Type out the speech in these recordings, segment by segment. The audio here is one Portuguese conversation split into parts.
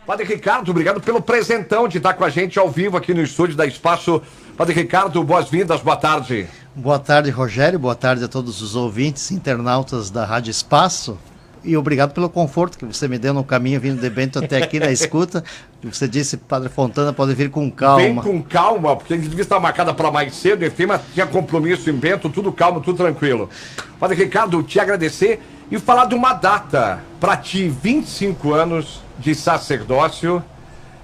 Padre Ricardo, obrigado pelo presentão de estar com a gente ao vivo aqui no estúdio da Espaço. Padre Ricardo, boas-vindas, boa tarde. Boa tarde, Rogério, boa tarde a todos os ouvintes, internautas da Rádio Espaço. E obrigado pelo conforto que você me deu no caminho vindo de Bento até aqui na escuta. Você disse, Padre Fontana, pode vir com calma. Vem com calma, porque a entrevista está marcada para mais cedo, enfim, mas tinha compromisso em Bento, tudo calmo, tudo tranquilo. Padre Ricardo, te agradecer e falar de uma data para ti, 25 anos de sacerdócio. O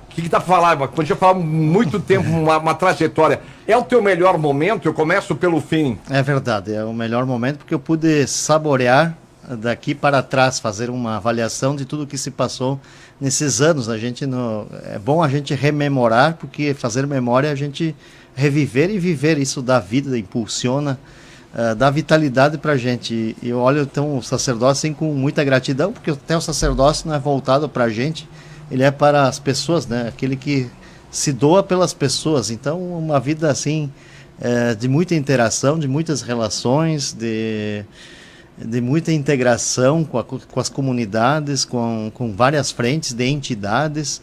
que está falando? Podia falar muito tempo, uma trajetória. É o teu melhor momento? Eu começo pelo fim. É verdade, é o melhor momento porque eu pude saborear daqui para trás, fazer uma avaliação de tudo que se passou nesses anos. É bom a gente rememorar, porque fazer memória é a gente reviver e viver. Isso dá vida, impulsiona, dá vitalidade para a gente. E eu olho então o sacerdócio assim, com muita gratidão, porque até o sacerdócio não é voltado para a gente, ele é para as pessoas, né? Aquele que se doa pelas pessoas. Então uma vida assim, de muita interação, de muitas relações, de muita integração com as comunidades, com várias frentes de entidades.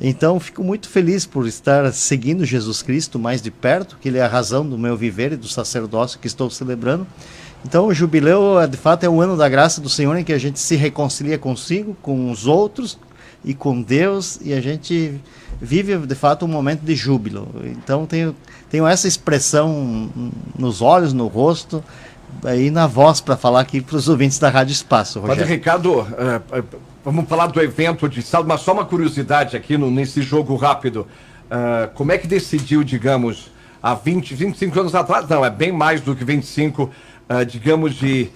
Então fico muito feliz por estar seguindo Jesus Cristo mais de perto, que ele é a razão do meu viver e do sacerdócio que estou celebrando. Então o jubileu, de fato, é o ano da graça do Senhor, em que a gente se reconcilia consigo, com os outros e com Deus, e a gente vive de fato um momento de júbilo. Então tenho essa expressão nos olhos, no rosto, aí na voz para falar aqui para os ouvintes da Rádio Espaço, Rogério. Padre Ricardo, vamos falar do evento de sábado, mas só uma curiosidade aqui nesse jogo rápido. Como é que decidiu, digamos, há 25 anos atrás, não, é bem mais do que 25, digamos, de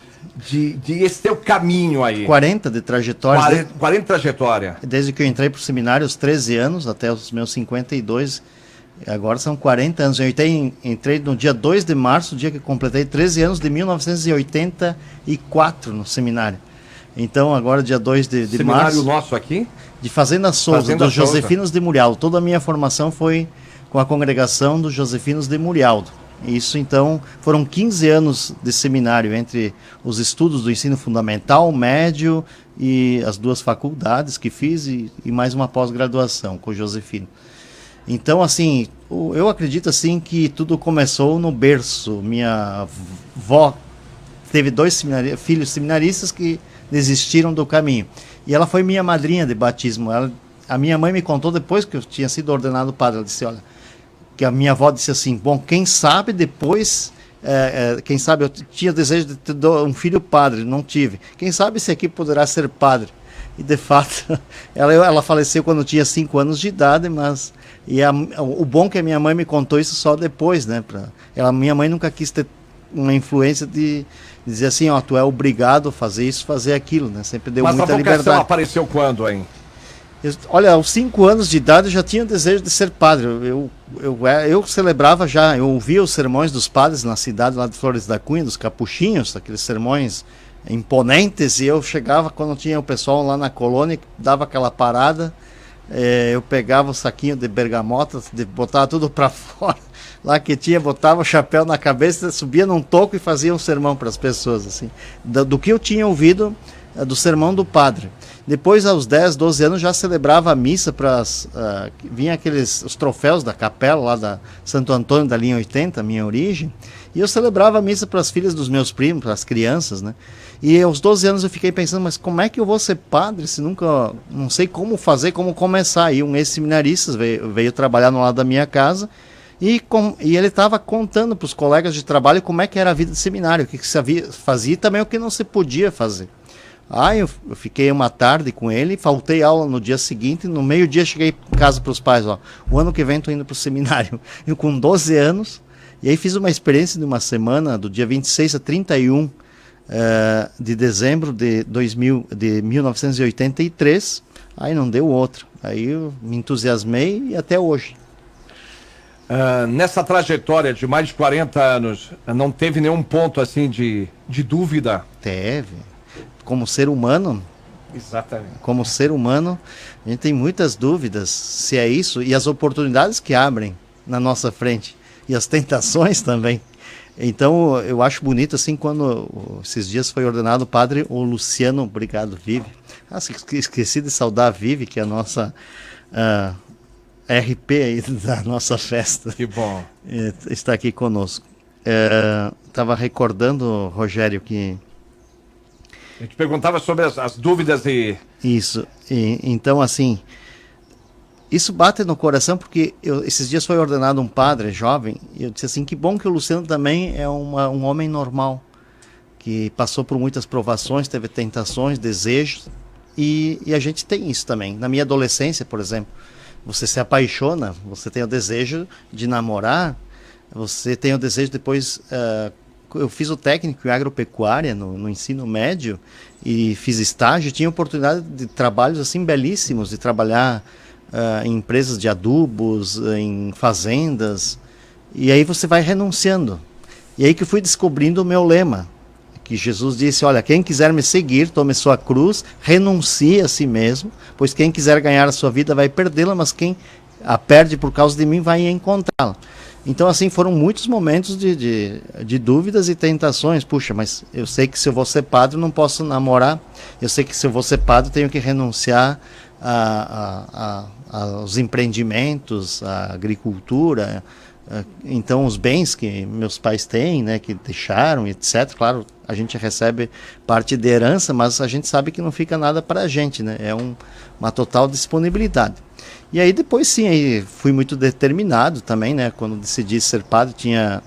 esse teu caminho aí? 40 de trajetória. 40 de trajetória. Desde que eu entrei para o seminário, aos 13 anos, até os meus 52, agora são 40 anos. Eu entrei no dia 2 de março, dia que completei 13 anos, de 1984 no seminário. Então, agora dia 2 de março... Seminário nosso aqui? De Fazenda Souza, dos Josefinos de Murialdo. Toda a minha formação foi com a congregação dos Josefinos de Murialdo. Isso, então, foram 15 anos de seminário, entre os estudos do ensino fundamental, médio e as duas faculdades que fiz e mais uma pós-graduação com o Josefino. Então, assim, eu acredito assim que tudo começou no berço. Minha avó teve 2 filhos seminaristas que desistiram do caminho. E ela foi minha madrinha de batismo. A minha mãe me contou depois que eu tinha sido ordenado padre. Ela disse, olha, que a minha avó disse assim, bom, quem sabe depois, quem sabe eu tinha desejo de ter um filho padre, não tive. Quem sabe esse aqui poderá ser padre. E de fato, ela faleceu quando tinha 5 anos de idade, mas o bom é que a minha mãe me contou isso só depois, né? Minha mãe nunca quis ter uma influência de dizer assim, ó, tu é obrigado a fazer isso, fazer aquilo, né? Sempre deu muita liberdade. Mas a vocação apareceu quando, hein? Olha, aos 5 anos de idade eu já tinha desejo de ser padre. Eu celebrava já, eu ouvia os sermões dos padres na cidade lá de Flores da Cunha, dos capuchinhos, aqueles sermões imponentes, e eu chegava quando tinha o pessoal lá na colônia, dava aquela parada, eu pegava o saquinho de bergamota, botava tudo para fora, lá que tinha, botava o chapéu na cabeça, subia num toco e fazia um sermão para as pessoas, assim, do que eu tinha ouvido do sermão do padre. Depois, aos 10, 12 anos, já celebrava a missa para vinha os troféus da capela lá da Santo Antônio da linha 80, minha origem, e eu celebrava a missa para as filhas dos meus primos, para as crianças, né? E aos 12 anos eu fiquei pensando, mas como é que eu vou ser padre se nunca, não sei como fazer, como começar? E um ex-seminarista veio trabalhar no lado da minha casa, e ele estava contando para os colegas de trabalho como é que era a vida de seminário, o que se fazia e também o que não se podia fazer. Eu fiquei uma tarde com ele, faltei aula no dia seguinte, no meio-dia cheguei em casa para os pais, ó, o ano que vem estou indo para o seminário, eu com 12 anos, e aí fiz uma experiência de uma semana, do dia 26 a 31 de dezembro de 1983, aí não deu outra, aí eu me entusiasmei e até hoje. Nessa trajetória de mais de 40 anos, não teve nenhum ponto assim de dúvida? Teve. Como ser humano, exatamente. Como ser humano, a gente tem muitas dúvidas se é isso, e as oportunidades que abrem na nossa frente, e as tentações também. Então, eu acho bonito, assim, quando esses dias foi ordenado padre o Luciano, obrigado, Vive, Esqueci de saudar a Vivi, que é a nossa RP aí da nossa festa. Que bom. Está aqui conosco. Estava recordando, Rogério, que... A gente perguntava sobre as dúvidas e... Isso. Então, assim, isso bate no coração, porque esses dias foi ordenado um padre jovem, e eu disse assim, que bom que o Luciano também é um homem normal, que passou por muitas provações, teve tentações, desejos, e a gente tem isso também. Na minha adolescência, por exemplo, você se apaixona, você tem o desejo de namorar, você tem o desejo depois... eu fiz o técnico em agropecuária no ensino médio e fiz estágio, tinha oportunidade de trabalhos assim belíssimos, de trabalhar em empresas de adubos, em fazendas, e aí você vai renunciando. E aí que eu fui descobrindo o meu lema, que Jesus disse, olha, quem quiser me seguir, tome sua cruz, renuncie a si mesmo, pois quem quiser ganhar a sua vida vai perdê-la, mas quem a perde por causa de mim vai encontrá-la. Então, assim, foram muitos momentos de dúvidas e tentações. Puxa, mas eu sei que se eu vou ser padre, não posso namorar. Eu sei que se eu vou ser padre, tenho que renunciar aos empreendimentos, à agricultura. Então, os bens que meus pais têm, né, que deixaram, etc. Claro, a gente recebe parte de herança, mas a gente sabe que não fica nada para a gente, né? É uma total disponibilidade. E aí depois sim, aí fui muito determinado também, né? Quando decidi ser padre, tinha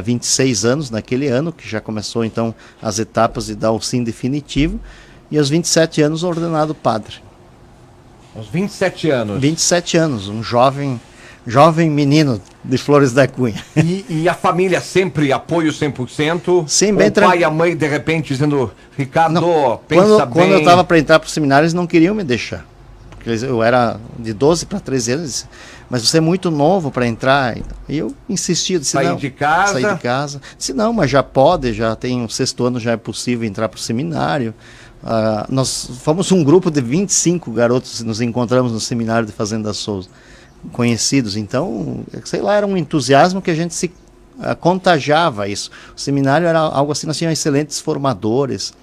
26 anos naquele ano, que já começou então as etapas de dar o sim definitivo, e aos 27 anos ordenado padre. Aos 27 anos? 27 anos, um jovem menino de Flores da Cunha. E a família sempre apoio 100%? Sim, bem tranquilo. O pai e a mãe de repente dizendo, Ricardo, não, pensa quando bem... eu estava para entrar para o seminário, eles não queriam me deixar. Eu era de 12 para 13 anos, mas você é muito novo para entrar. E eu insisti, disse, Saí de casa? Disse, não, mas já pode, já tem o 6º ano, já é possível entrar para o seminário. Nós fomos um grupo de 25 garotos, nos encontramos no seminário de Fazenda Souza, conhecidos. Então, sei lá, era um entusiasmo que a gente se contagiava isso. O seminário era algo assim, nós tínhamos excelentes formadores,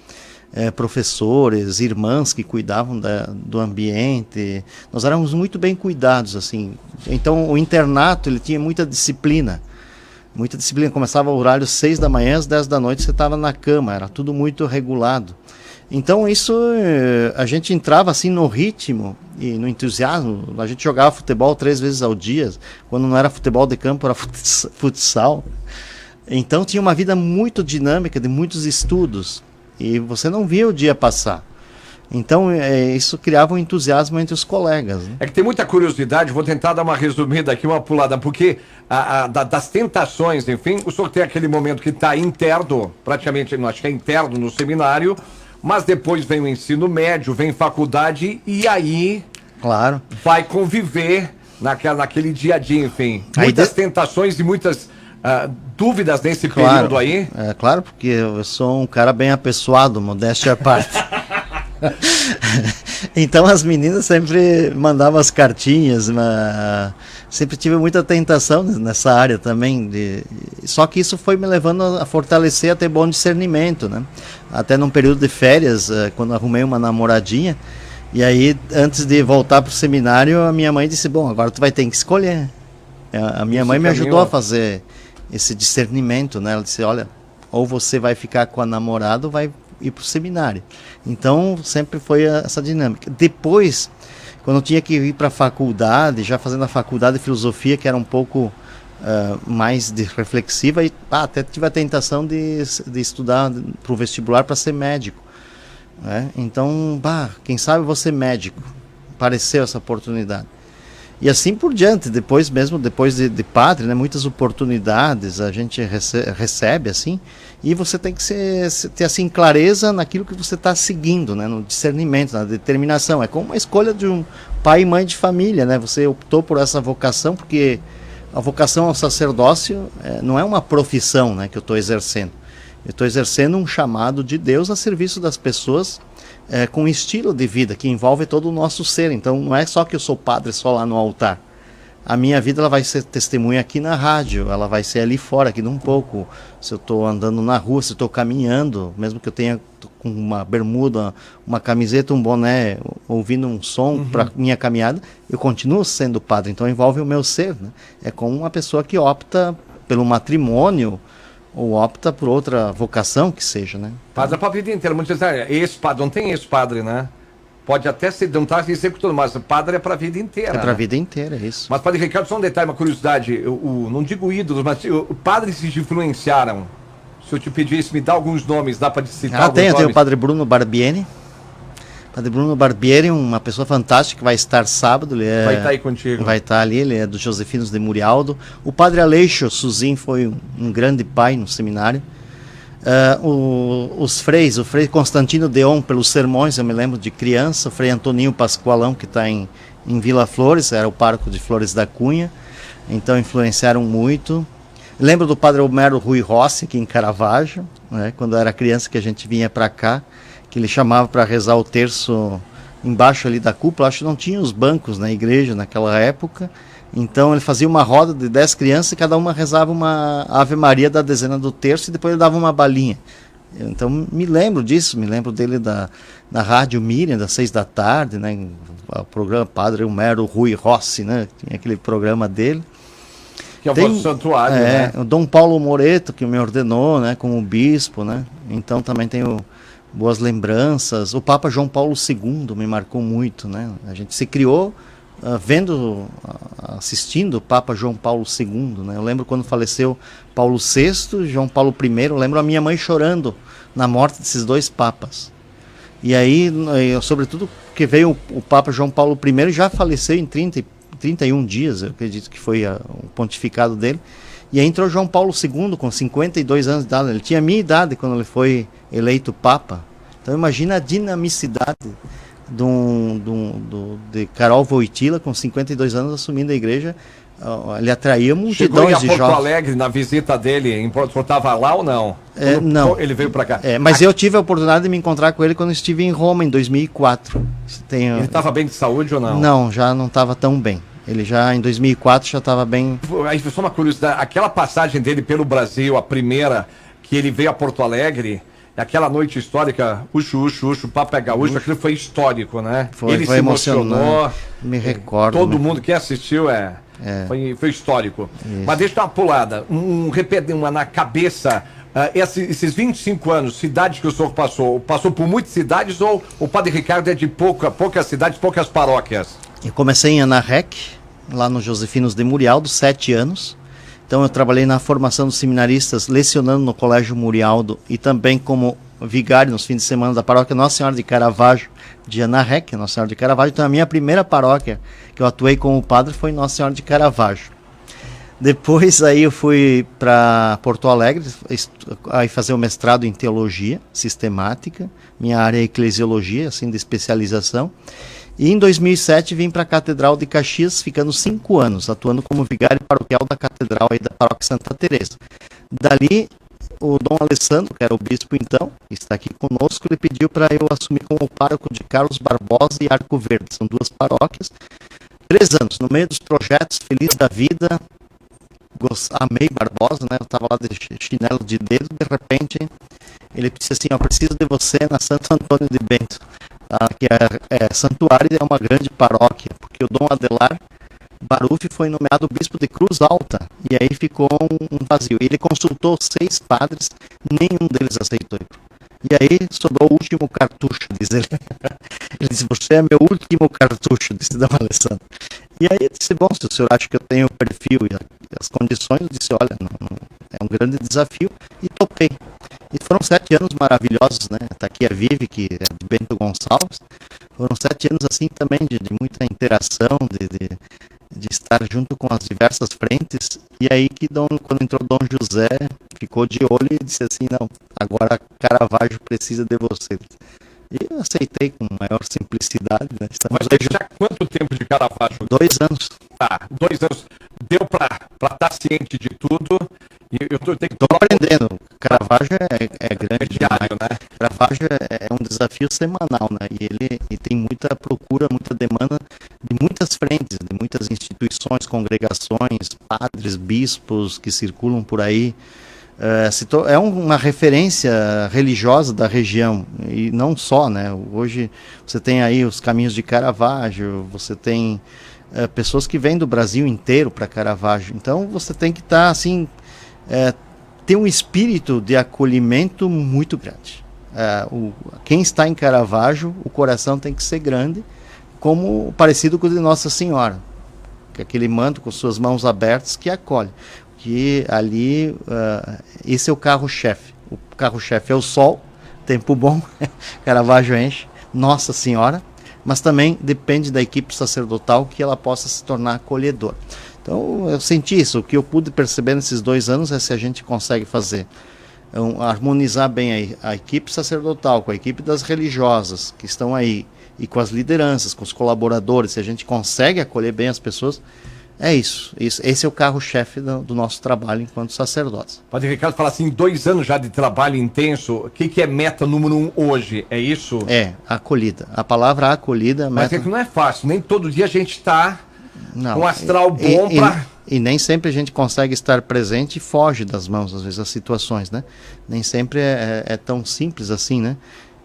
professores, irmãs que cuidavam do ambiente. Nós éramos muito bem cuidados, assim. Então o internato, ele tinha muita disciplina, começava o horário 6 da manhã, às 10 da noite você estava na cama, era tudo muito regulado. Então isso, a gente entrava assim no ritmo e no entusiasmo. A gente jogava futebol 3 vezes ao dia, quando não era futebol de campo, era futsal. Então tinha uma vida muito dinâmica, de muitos estudos, e você não via o dia passar. Então, isso criava um entusiasmo entre os colegas, né? É que tem muita curiosidade, vou tentar dar uma resumida aqui, uma pulada, porque das tentações, enfim, o senhor tem aquele momento que está interno, praticamente, acho que é interno no seminário, mas depois vem o ensino médio, vem faculdade, e aí claro, vai conviver naquele dia a dia, enfim. Muitas tentações e muitas... dúvidas nesse período aí? Claro, porque eu sou um cara bem apessoado, modéstia à parte. Então as meninas sempre mandavam as cartinhas, sempre tive muita tentação nessa área também. Só que isso foi me levando a fortalecer, a ter bom discernimento, né? Até num período de férias, quando arrumei uma namoradinha, e aí antes de voltar para o seminário, a minha mãe disse, bom, agora tu vai ter que escolher. A minha mãe me ajudou a fazer esse discernimento, né? Ela disse, olha, ou você vai ficar com a namorada ou vai ir para o seminário. Então sempre foi essa dinâmica. Depois, quando eu tinha que ir para a faculdade, já fazendo a faculdade de filosofia, que era um pouco mais reflexiva, e até tive a tentação de estudar para o vestibular para ser médico, né? Então, quem sabe eu vou ser médico. Apareceu essa oportunidade. E assim por diante, depois de padre, né, muitas oportunidades a gente recebe, assim, e você tem que ter assim, clareza naquilo que você está seguindo, né, no discernimento, na determinação. É como uma escolha de um pai e mãe de família, né? Você optou por essa vocação, porque a vocação ao sacerdócio não é uma profissão, né, que eu estou exercendo. Eu estou exercendo um chamado de Deus a serviço das pessoas, com um estilo de vida que envolve todo o nosso ser. Então não é só que eu sou padre só lá no altar. A minha vida ela vai ser testemunha aqui na rádio, ela vai ser ali fora, aqui num pouco. Se eu estou andando na rua, se eu estou caminhando, mesmo que eu tenha com uma bermuda, uma camiseta, um boné, ouvindo um som para minha caminhada, eu continuo sendo padre. Então envolve o meu ser, né? É como uma pessoa que opta pelo matrimônio ou opta por outra vocação que seja, né? Padre é para a vida inteira. Muitos dizem, ex-padre, não tem ex-padre, né? Pode até ser, não está executando, mas o padre é para a vida inteira. É para a né? vida inteira, é isso. Mas, Padre Ricardo, só um detalhe, uma curiosidade. Não digo ídolos, mas padres que te influenciaram. Se eu te pedisse, me dá alguns nomes, dá para te citar alguns Tem nomes? o Padre Bruno Barbieri. Padre Bruno Barbieri, uma pessoa fantástica, que vai estar sábado. Ele Vai estar aí contigo. Vai estar ali, ele é dos Josefinos de Murialdo. O Padre Aleixo Suzin foi um grande pai no seminário. Os freis, o Frei Constantino Deon, pelos sermões, eu me lembro de criança. O Frei Antoninho Pascoalão, que está em Vila Flores, era o pároco de Flores da Cunha. Então influenciaram muito. Lembro do Padre Homero Rui Rossi, aqui em Caravaggio, né, quando eu era criança, que a gente vinha para cá, que ele chamava para rezar o terço embaixo ali da cúpula. Acho que não tinha os bancos na igreja naquela época, então ele fazia uma roda de 10 crianças e cada uma rezava uma Ave Maria da dezena do terço e depois ele dava uma balinha. Então me lembro disso, me lembro dele na Rádio Miriam, das 6 da tarde, né, o programa Padre Homero Rui Rossi, né, tinha aquele programa dele. Que é o vosso santuário, né? O Dom Paulo Moreto, que me ordenou, né, como bispo, né? Então também tenho boas lembranças. O Papa João Paulo II me marcou muito, né? A gente se criou assistindo o Papa João Paulo II, né? Eu lembro quando faleceu Paulo VI, João Paulo I, eu lembro a minha mãe chorando na morte desses dois papas. E aí, sobretudo, que veio o Papa João Paulo I, já faleceu em 31 dias, eu acredito que foi o pontificado dele. E aí entrou João Paulo II com 52 anos de idade. Ele tinha a minha idade quando ele foi eleito Papa. Então imagina a dinamicidade de Carol Wojtyla com 52 anos assumindo a igreja. Ele atraía multidões de jovens. Chegou em Porto Alegre na visita dele, estava lá ou não? Não. Ele veio para cá. Mas eu tive a oportunidade de me encontrar com ele quando estive em Roma em 2004. Ele estava bem de saúde ou não? Não, já não estava tão bem. Ele já em 2004 já estava bem. Aí só uma curiosidade, aquela passagem dele pelo Brasil, a primeira que ele veio a Porto Alegre, aquela noite histórica, Uxu, Papo é Gaúcho, aquilo foi histórico, né? Ele se emocionou. Me recordo. Todo mundo que assistiu foi histórico. Isso. Mas deixa eu dar uma pulada, uma na cabeça. Esses 25 anos, cidades que o senhor passou por muitas cidades ou o Padre Ricardo é de poucas cidades, poucas paróquias? Eu comecei em Anarrec, lá no Josefinos de Murialdo, 7 anos. Então eu trabalhei na formação dos seminaristas, lecionando no Colégio Murialdo e também como vigário nos fins de semana da paróquia Nossa Senhora de Caravaggio, de Anarrec, Nossa Senhora de Caravaggio. Então a minha primeira paróquia que eu atuei como padre foi Nossa Senhora de Caravaggio. Depois aí eu fui para Porto Alegre, aí fazer o mestrado em teologia sistemática, minha área é eclesiologia, assim, de especialização. E em 2007 vim para a Catedral de Caxias, ficando 5 anos, atuando como vigário paroquial da Catedral aí da Paróquia Santa Teresa. Dali, o Dom Alessandro, que era o bispo então, que está aqui conosco, ele pediu para eu assumir como pároco de Carlos Barbosa e Arco Verde. São 2 paróquias. 3 anos, no meio dos projetos, feliz da vida, amei Barbosa, né? Eu estava lá de chinelo de dedo, de repente ele disse assim, eu preciso de você na Santo Antônio de Bento. Que é santuário, é uma grande paróquia, porque o Dom Adelar Baruffi foi nomeado bispo de Cruz Alta, e aí ficou um vazio. Ele consultou 6 padres, nenhum deles aceitou. E aí sobrou o último cartucho, diz ele. Ele disse, você é meu último cartucho, disse Dom Alessandro. E aí eu disse, bom, se o senhor acha que eu tenho o perfil e as condições, eu disse, olha, é um grande desafio, e topei. E foram 7 anos maravilhosos, né? Tá aqui a Vivi, que é de Bento Gonçalves. Foram 7 anos assim também de muita interação, de estar junto com as diversas frentes. E aí que quando entrou Dom José, ficou de olho e disse assim, não, agora Caravaggio precisa de você. E eu aceitei com maior simplicidade, né? Mas já quanto tempo de Caravaggio? 2 anos. Tá, 2 anos. Deu para estar ciente de tudo. E eu tô aprendendo. Caravaggio é grande. É diário, né? Caravaggio é um desafio semanal, né? E tem muita procura, muita demanda de muitas frentes, de muitas instituições, congregações, padres, bispos que circulam por aí. É uma referência religiosa da região, e não só, né? Hoje você tem aí os caminhos de Caravaggio, você tem pessoas que vêm do Brasil inteiro para Caravaggio, então você tem que estar assim, ter um espírito de acolhimento muito grande. Quem está em Caravaggio, o coração tem que ser grande, como parecido com o de Nossa Senhora, que é aquele manto com suas mãos abertas que acolhe. Que ali, esse é o carro-chefe. O carro-chefe é o sol, tempo bom, Caravaggio enche, Nossa Senhora, mas também depende da equipe sacerdotal que ela possa se tornar acolhedora. Então eu senti isso, o que eu pude perceber nesses 2 anos é se a gente consegue fazer, harmonizar bem a equipe sacerdotal com a equipe das religiosas que estão aí, e com as lideranças, com os colaboradores, se a gente consegue acolher bem as pessoas. É isso. Esse é o carro-chefe do nosso trabalho enquanto sacerdotes. Padre Ricardo fala assim, 2 anos já de trabalho intenso, o que é meta número 1 hoje? É isso? É, acolhida. A palavra acolhida... Mas é que não é fácil, nem todo dia a gente está com um astral bom para... E nem sempre a gente consegue estar presente e foge das mãos, às vezes, as situações, né? Nem sempre é tão simples assim, né?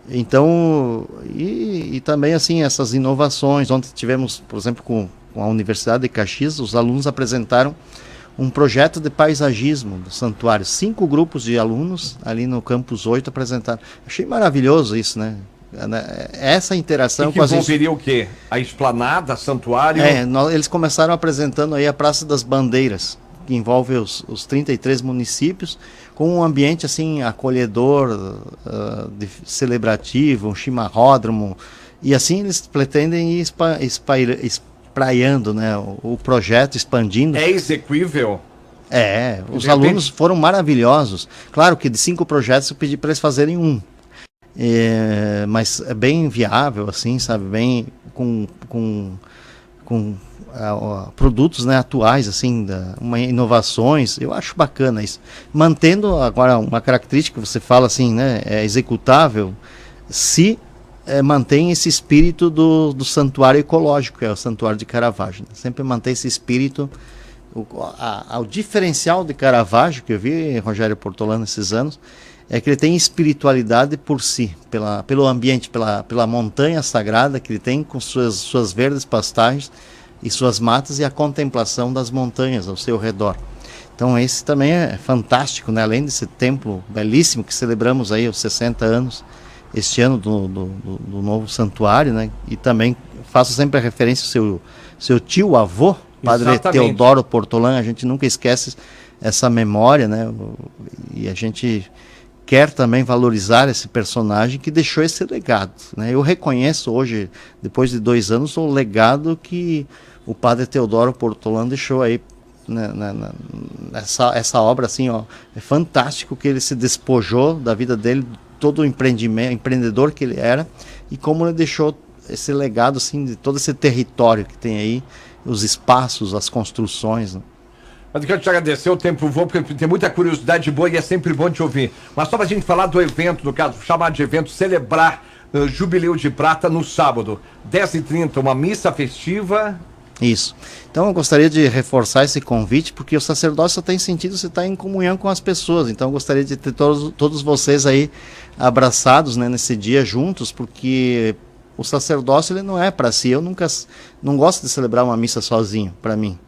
Então, e também, assim, essas inovações. Ontem tivemos, por exemplo, com a Universidade de Caxias, os alunos apresentaram um projeto de paisagismo do santuário. 5 grupos de alunos ali no Campus 8 apresentaram. Achei maravilhoso isso, né? Essa interação que envolveria o quê? A esplanada, santuário? Eles começaram apresentando aí a Praça das Bandeiras, que envolve os 33 municípios, com um ambiente assim acolhedor, celebrativo, um chimarródromo, e assim eles pretendem ir espraiando, né, o projeto, expandindo. É execuível? Os alunos foram maravilhosos. Claro que de 5 projetos eu pedi para eles fazerem 1. Mas é bem viável, assim, sabe, bem com produtos, né, atuais, assim, inovações. Eu acho bacana isso. Mantendo agora uma característica que você fala assim, né, é executável, se mantém esse espírito do santuário ecológico, que é o Santuário de Caravaggio, né? Sempre mantém esse espírito. O diferencial de Caravaggio, que eu vi Rogério Portolano esses anos, é que ele tem espiritualidade por si, pelo ambiente, pela montanha sagrada que ele tem, com suas verdes pastagens e suas matas, e a contemplação das montanhas ao seu redor. Então esse também é fantástico, né? Além desse templo belíssimo que celebramos aí os 60 anos este ano do novo santuário, né? E também faço sempre a referência ao seu tio avô, Padre Exatamente. Teodoro Portolano. A gente nunca esquece essa memória, né? E a gente quer também valorizar esse personagem que deixou esse legado, né? Eu reconheço hoje, depois de 2 anos, o legado que o Padre Teodoro Portolano deixou aí, né, essa obra, assim, ó, é fantástico que ele se despojou da vida dele, todo o empreendedor que ele era, e como ele deixou esse legado, assim, de todo esse território que tem aí, os espaços, as construções, né? Mas eu quero te agradecer, o tempo voa, porque tem muita curiosidade boa e é sempre bom te ouvir. Mas só para a gente falar do evento, no caso, chamar de evento, celebrar Jubileu de Prata no sábado, 10h30, uma missa festiva. Isso. Então eu gostaria de reforçar esse convite, porque o sacerdócio só tem sentido se está em comunhão com as pessoas. Então eu gostaria de ter todos vocês aí abraçados, né, nesse dia juntos, porque o sacerdócio ele não é para si. Eu não gosto de celebrar uma missa sozinho, para mim.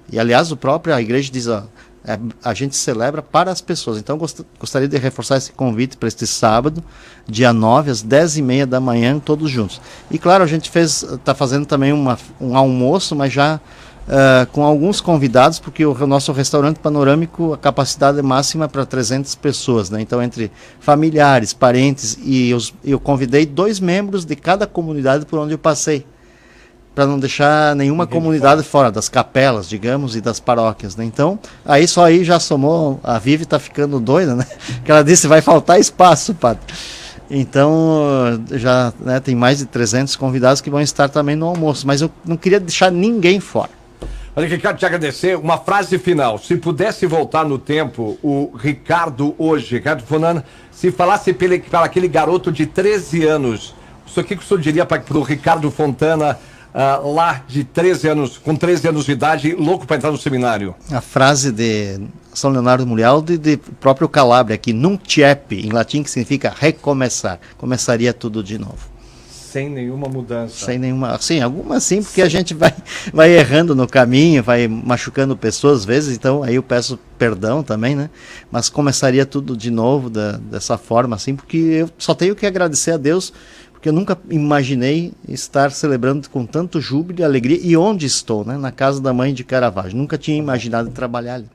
E aliás, a igreja diz, a gente celebra para as pessoas. Então gostaria de reforçar esse convite para este sábado, dia 9, às 10h30 da manhã, todos juntos. E claro, a gente está fazendo também um almoço, mas já com alguns convidados, porque o nosso restaurante panorâmico, a capacidade máxima para 300 pessoas, né? Então, entre familiares, parentes, e eu convidei 2 membros de cada comunidade por onde eu passei, para não deixar nenhuma comunidade fora das capelas, digamos, e das paróquias, né? Então, só aí já somou, a Vivi está ficando doida, né? Que ela disse, vai faltar espaço, padre. Então, já, né, tem mais de 300 convidados que vão estar também no almoço, mas eu não queria deixar ninguém fora. Olha, Ricardo, te agradecer. Uma frase final. Se voltar no tempo, o Ricardo Fonana, se falasse para aquele garoto de 13 anos, o que o senhor diria para o Ricardo Fontana lá de 13 anos, com 13 anos de idade, louco para entrar no seminário? A frase de São Leonardo Murialdo de próprio Calabria, que nunc tiep, em latim, que significa recomeçar. Começaria tudo de novo. Sem nenhuma mudança. Sem nenhuma, sim, algumas sim, porque a gente vai errando no caminho, vai machucando pessoas às vezes, então aí eu peço perdão também, né? Mas começaria tudo de novo dessa forma, assim, porque eu só tenho que agradecer a Deus, porque eu nunca imaginei estar celebrando com tanto júbilo e alegria, e onde estou, né? Na casa da mãe de Caravaggio. Nunca tinha imaginado trabalhar ali.